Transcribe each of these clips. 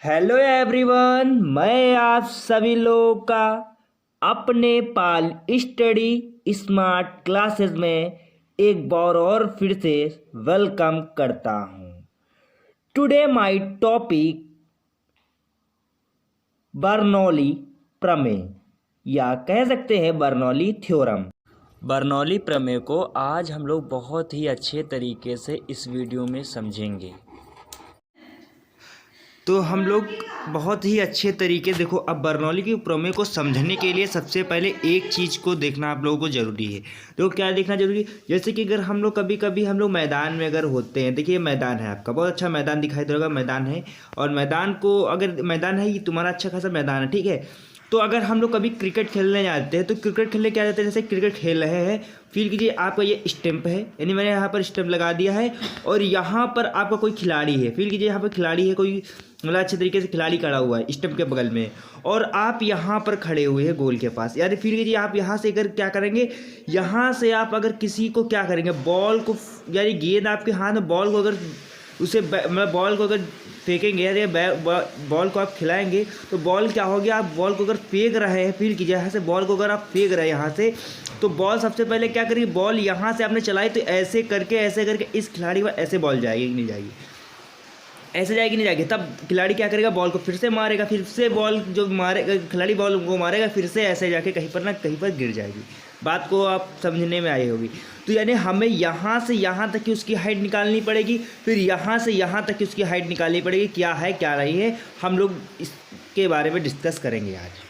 Hello everyone, मैं आप सभी लोगों का अपने पाल स्टडी स्मार्ट क्लासेस में एक बार और फिर से वेलकम करता हूँ। टुडे माय टॉपिक बर्नौली प्रमेय या कह सकते हैं बर्नौली थ्योरम। बर्नौली प्रमेय को आज हम लोग बहुत ही अच्छे तरीके से इस वीडियो में समझेंगे। तो हम लोग बहुत ही अच्छे तरीके देखो, अब बर्नौली के प्रमेय को समझने के लिए सबसे पहले एक चीज़ को देखना आप लोगों को ज़रूरी है। तो क्या देखना जरूरी है? जैसे कि अगर हम लोग कभी हम लोग मैदान में अगर होते हैं, देखिए मैदान है आपका, बहुत अच्छा मैदान दिखाई दे रहा होगा, मैदान है और मैदान को अगर मैदान है, ये तुम्हारा अच्छा खासा मैदान है, ठीक है। तो अगर हम लोग कभी क्रिकेट खेलने जाते हैं तो क्रिकेट खेलने क्या जाते हैं, जैसे क्रिकेट खेल रहे हैं, फील कीजिए आपका ये स्टंप है, यानी मैंने यहाँ पर स्टंप लगा दिया है और यहाँ पर आपका कोई खिलाड़ी है, फील कीजिए यहाँ पर खिलाड़ी है, कोई मतलब अच्छे तरीके से खिलाड़ी खड़ा हुआ है स्टंप के बगल में और आप यहाँ पर खड़े हुए हैं गोल के पास। यानी फील कीजिए आप यहाँ से अगर क्या करेंगे, यहाँ से आप अगर किसी को क्या करेंगे, बॉल को, यानी गेंद आपके हाथ में, बॉल को अगर उसे मतलब बॉल को अगर फेंकेंगे या बॉल को आप खिलाएंगे तो बॉल क्या हो गया, आप बॉल को अगर फेंक रहे हैं, फील कीजिए यहाँ से बॉल को अगर आप फेंक रहे हैं यहाँ से, तो बॉल सबसे पहले क्या करेगी, बॉल यहाँ से आपने चलाई तो ऐसे करके इस खिलाड़ी पर ऐसे बॉल जाएगी नहीं जाएगी, ऐसे जाएगी नहीं जाएगी, तब खिलाड़ी क्या करेगा, बॉल को फिर से मारेगा, फिर से बॉल जो मारेगा खिलाड़ी बॉल को मारेगा, फिर से ऐसे जाके कहीं पर ना कहीं पर गिर जाएगी। बात को आप समझने में आई होगी। तो यानी हमें यहाँ से यहाँ तक की उसकी हाइट निकालनी पड़ेगी, फिर यहाँ से यहाँ तक की उसकी हाइट निकालनी पड़ेगी, क्या है क्या नहीं है, हम लोग इसके बारे में डिस्कस करेंगे आज।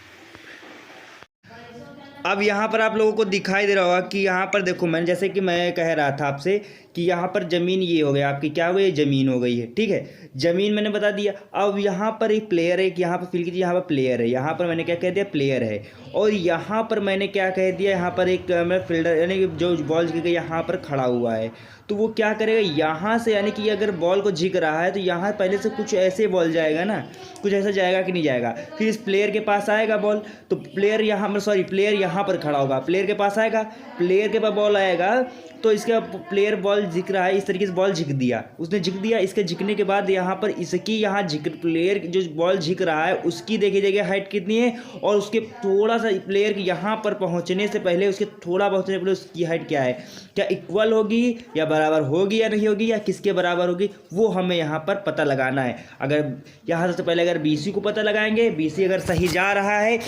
अब यहाँ पर आप लोगों को दिखाई दे रहा होगा कि यहाँ पर देखो, मैंने जैसे कि मैं कह रहा था आपसे कि यहाँ पर ज़मीन ये हो गया आपकी, क्या हो गई, ज़मीन हो गई है, ठीक है, ज़मीन मैंने बता दिया। अब यहाँ पर एक प्लेयर है, कि यहाँ पर फील कीजिए यहाँ पर प्लेयर है, यहाँ पर मैंने क्या कह दिया, प्लेयर है, और यहाँ पर मैंने क्या कह दिया, यहाँ पर एक मतलब फील्डर यानी कि जो बॉल झिक गई यहाँ पर खड़ा हुआ है, तो वो क्या करेगा यहाँ से, यानी कि अगर बॉल को झिक रहा है तो यहाँ पहले से कुछ ऐसे बॉल जाएगा ना, कुछ ऐसा जाएगा कि नहीं जाएगा, फिर इस प्लेयर के पास आएगा बॉल, तो प्लेयर यहाँ प्लेयर यहाँ पर खड़ा होगा, प्लेयर के पास आएगा, प्लेयर के पास बॉल आएगा, तो इसका प्लेयर बॉल झिक रहा है, इस तरीके से बॉल झिक दिया, उसने झिक दिया, इसके झिकने के बाद यहाँ पर इसकी यहाँ झिक प्लेयर जो बॉल झिक रहा है उसकी देखी जाएगी हाइट कितनी है, और उसके थोड़ा सा प्लेयर के यहाँ पर पहुँचने से पहले, उसके थोड़ा पहुँचने से पहले उसकी हाइट क्या है, क्या इक्वल होगी या बराबर होगी या नहीं होगी, या किसके बराबर होगी, वो हमें यहाँ पर पता लगाना है। अगर यहाँ सबसे पहले अगर BC को पता लगाएंगे, BC अगर सही जा रहा है,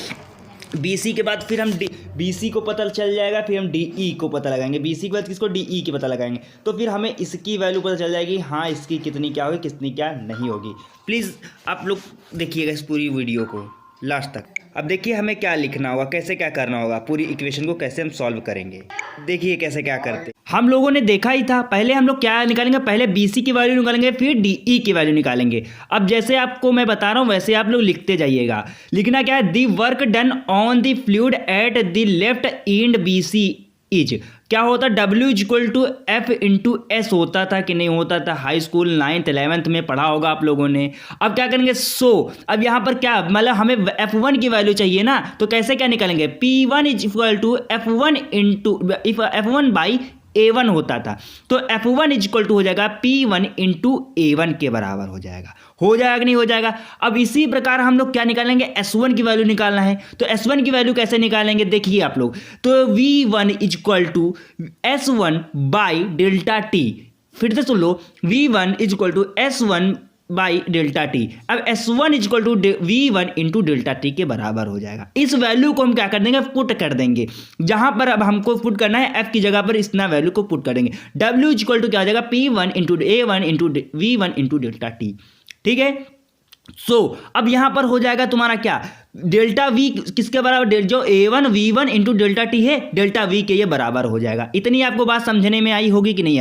BC के बाद फिर हम BC को पता चल जाएगा, फिर हम DE को पता लगाएंगे, BC के बाद किसको, DE के पता लगाएंगे, तो फिर हमें इसकी वैल्यू पता चल जाएगी, हाँ इसकी कितनी क्या होगी कितनी क्या नहीं होगी। प्लीज़ आप लोग देखिएगा इस पूरी वीडियो को लास्ट तक। अब देखिए हमें क्या लिखना होगा, कैसे क्या करना होगा, पूरी इक्वेशन को कैसे हम सॉल्व करेंगे। देखिए कैसे क्या करते, हम लोगों ने देखा ही था, पहले हम लोग क्या निकालेंगे, पहले BC की वैल्यू निकालेंगे, फिर DE की वैल्यू निकालेंगे। अब जैसे आपको मैं बता रहा हूँ वैसे आप लोग लिखते जाइएगा। लिखना क्या है, the work done on the fluid at the left end BC is, क्या होता है, W equal to F into S होता था कि नहीं होता था, हाई स्कूल 9th 11th में पढ़ा होगा आप लोगों ने। अब क्या करेंगे, अब यहाँ पर क्या मतलब हमें F1 की वैल्यू चाहिए ना, तो कैसे क्या निकालेंगे, P1 is equal to F1 into F1 by A1 होता था, तो F1 इज इक्वल टू हो जाएगा P1 इंटू A1 के बराबर हो जाएगा कि नहीं हो जाएगा। अब इसी प्रकार हम लोग क्या निकालेंगे, S1 की वैल्यू निकालना है, तो S1 की वैल्यू कैसे निकालेंगे, देखिए आप लोग, तो V1 is equal to S1 by delta T, फिर से सुन लो, V1 is equal to S1 by delta T. अब S1 is equal to V1 into delta T के बराबर हो जाएगा। इस वैल्यू को हम क्या कर देंगे, पुट कर देंगे, जहां पर अब हमको पुट करना है F की जगह पर इतना वैल्यू को पुट कर देंगे। W इज इक्वल टू क्या हो जाएगा, P1 into A1 into V1 into delta T, ठीक है। अब यहां पर हो जाएगा तुम्हारा क्या, डेल्टा V किसके बराबर, जो A1 V1 into delta T है, डेल्टा V के ये बराबर हो जाएगा। इतनी आपको बात समझने में आई होगी कि नहीं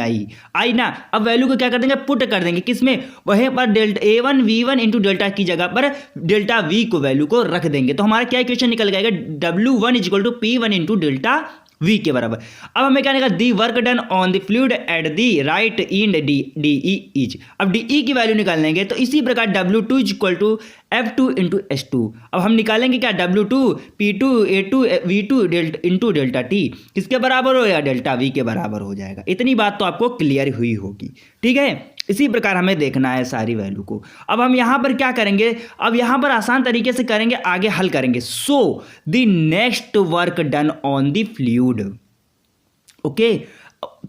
आई ना। अब वैल्यू को क्या कर देंगे, पुट कर देंगे, किसमें, वहीं पर delta A1 V1 into delta की जगह पर डेल्टा V को वैल्यू को रख देंगे, तो हमारा क्या इक्वेशन निकल जाएगा, W1 is equal to P1 into delta V के बराबर। अब हमें क्या निकाला, the work done on the fluid at the right end DE is, अब DE की वैल्यू निकाल लेंगे, तो इसी प्रकार W2 is equal to F2 into H2। अब हम निकालेंगे क्या, W2 P2 A2 V2 into delta T किसके बराबर हो जाएगा, डेल्टा V के बराबर हो जाएगा। इतनी बात तो आपको क्लियर हुई होगी, ठीक है। इसी प्रकार हमें देखना है सारी वैल्यू को। अब हम यहाँ पर क्या करेंगे, अब यहाँ पर आसान तरीके से करेंगे, आगे हल करेंगे। So the next work done on the fluid, okay,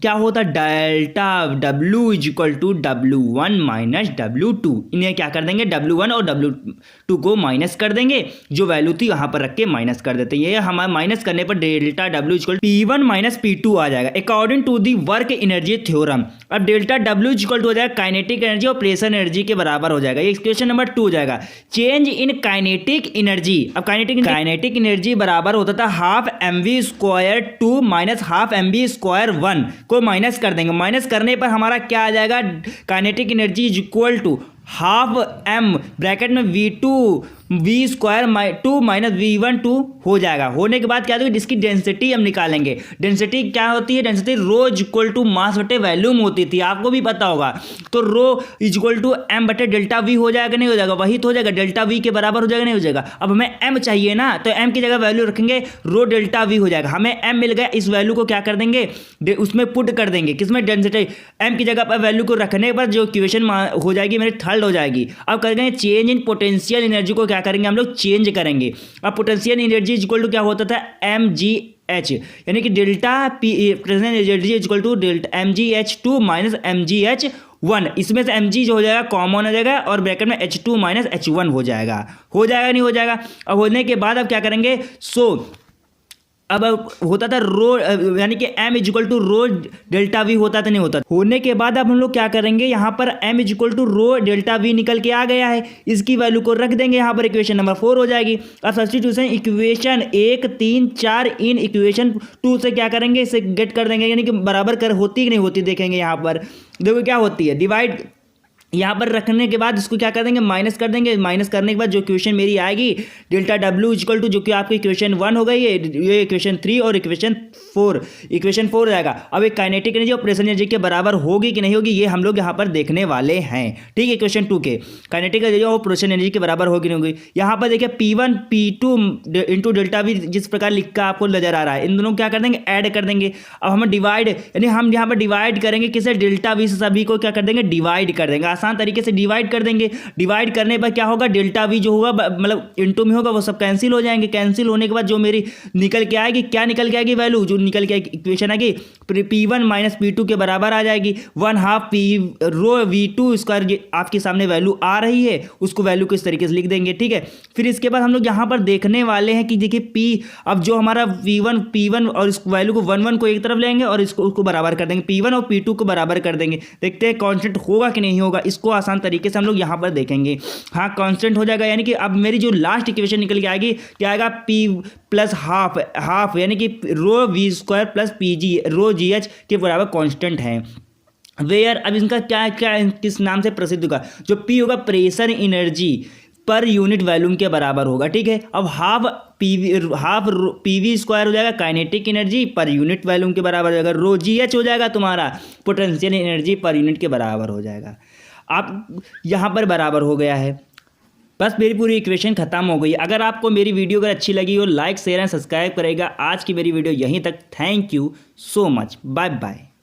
क्या होता है, delta W is equal to W1 minus W2। इन्हें क्या कर देंगे, W1 और W2 को माइनस कर देंगे, जो वैल्यू थी वहां पर रख के माइनस कर देते हैं। ये हमारे माइनस करने पर delta W equal P1 minus P2 आ जाएगा according to the work energy theorem. अब डेल्टा W इक्वल टू हो जाएगा काइनेटिक एनर्जी और प्रेशर एनर्जी के बराबर हो जाएगा। ये इक्वेशन नंबर 2 हो जाएगा। चेंज इन काइनेटिक एनर्जी, अब काइनेटिक एनर्जी बराबर होता था half mv² 2 minus half mv² 1 को माइनस कर देंगे। माइनस करने पर हमारा क्या आ जाएगा, kinetic energy is equal to half m bracket में V2 V² 2 माइनस V1 2 हो जाएगा। होने के बाद क्या होगा, इसकी डेंसिटी हम निकालेंगे। डेंसिटी क्या होती है, density rho is equal to mass बटे वॉल्यूम होती थी, आपको भी पता होगा। तो rho is equal to m बटे डेल्टा V हो जाएगा, नहीं हो जाएगा, वही तो हो जाएगा, डेल्टा V के बराबर हो जाएगा, नहीं हो जाएगा। अब हमें m चाहिए ना, तो m की जगह वैल्यू रखेंगे रो डेल्टा V हो जाएगा। हमें m मिल गया, इस वैल्यू को क्या कर देंगे, उसमें पुट कर देंगे, किसमें, डेंसिटी m की जगह पर वैल्यू को रखने के बाद जो इक्वेशन हो जाएगी मेरी थर्ड हो जाएगी। अब करेंगे चेंज इन पोटेंशियल एनर्जी को क्या करेंगे हम लोग, चेंज करेंगे। अब पोटेंशियल एनर्जी इक्वल टू क्या होता था, mgh, यानी कि delta potential energy equal to delta mgh2 minus mgh1। इसमें से mg जो हो जाएगा कॉमन हो जाएगा और ब्रैकेट में h2 माइनस h1 हो जाएगा। हो जाएगा, नहीं हो जाएगा। अब होने के बाद अब क्या करेंगे, अब होता था रो, यानी कि m is equal to rho delta V होता था, नहीं होता। होने के बाद अब हम लोग क्या करेंगे, यहाँ पर m is equal to rho delta V निकल के आ गया है, इसकी वैल्यू को रख देंगे यहाँ पर, इक्वेशन नंबर 4 हो जाएगी। अब सब्स्टिट्यूशन इक्वेशन 1 3 4 इन इक्वेशन 2 से क्या करेंगे, इसे गेट कर देंगे, यानी कि बराबर कर होती कि नहीं होती देखेंगे। यहाँ पर देखो क्या होती है, डिवाइड यहाँ पर रखने के बाद इसको क्या कर देंगे, माइनस कर देंगे। माइनस करने के बाद जो इक्वेशन मेरी आएगी डेल्टा W इक्वल टू, जो कि आपकी इक्वेशन 1 हो गई है, ये इक्वेशन 3 और इक्वेशन 4, इक्वेशन 4 जाएगा। अब एक काइनेटिक एनर्जी और प्रेशर एनर्जी के बराबर होगी कि नहीं होगी, ये हम लोग यहाँ पर देखने वाले हैं, ठीक है। इक्वेशन 2 के काइनेटिक एनर्जी और प्रेशर एनर्जी के बराबर होगी नहीं होगी। यहाँ पर देखिए P1 P2 into delta V जिस प्रकार लिखा आपको नजर आ रहा है, इन दोनों क्या कर देंगे, ऐड कर देंगे। अब हम डिवाइड, यानी हम यहाँ पर डिवाइड करेंगे किसे, डेल्टा V से सभी को क्या कर देंगे, डिवाइड कर देंगे। आसान तरीके से डिवाइड कर देंगे। डिवाइड करने पर क्या होगा, डेल्टा V जो होगा मतलब इनटू में होगा, वो सब कैंसिल हो जाएंगे। कैंसिल होने के बाद जो मेरी निकल के आएगी, क्या निकल के आएगी, वैल्यू जो निकल के इक्वेशन आएगी P1 माइनस P2 के बराबर आ जाएगी। 1/2 P रो V2 स्क्वायर आपके सामने वैल्यू आ रही है, उसको वैल्यू को इस तरीके से लिख देंगे, ठीक है। फिर इसके बाद हम लोग यहाँ पर देखने वाले हैं कि देखिए P, अब जो हमारा P1 और इस वैल्यू को 1 को एक तरफ लेंगे और उसको बराबर कर देंगे, P1 और P2 को बराबर कर देंगे। देखते हैं कांस्टेंट होगा कि नहीं होगा, इसको आसान तरीके से हम लोग यहाँ पर देखेंगे। हाँ, कांस्टेंट हो जाएगा, यानी कि अब मेरी जो लास्ट इक्वेशन निकल के आएगी, क्या आएगा, P प्लस हाफ यानी कि रो V² प्लस PG रो GH के बराबर कांस्टेंट है। वेयर, अब इनका क्या क्या किस नाम से प्रसिद्ध होगा, जो P होगा pressure energy per unit volume के बराबर होगा, ठीक है। अब हाफ PV² हो जाएगा kinetic energy per unit volume के बराबर हो जाएगा। रो GH हो जाएगा तुम्हारा पोटेंशियल एनर्जी पर यूनिट के बराबर हो जाएगा। आप यहाँ पर बराबर हो गया है, बस मेरी पूरी इक्वेशन खत्म हो गई। अगर आपको मेरी वीडियो अगर अच्छी लगी हो, लाइक शेयर एंड सब्सक्राइब करेगा। आज की मेरी वीडियो यहीं तक। Thank you so much, bye bye.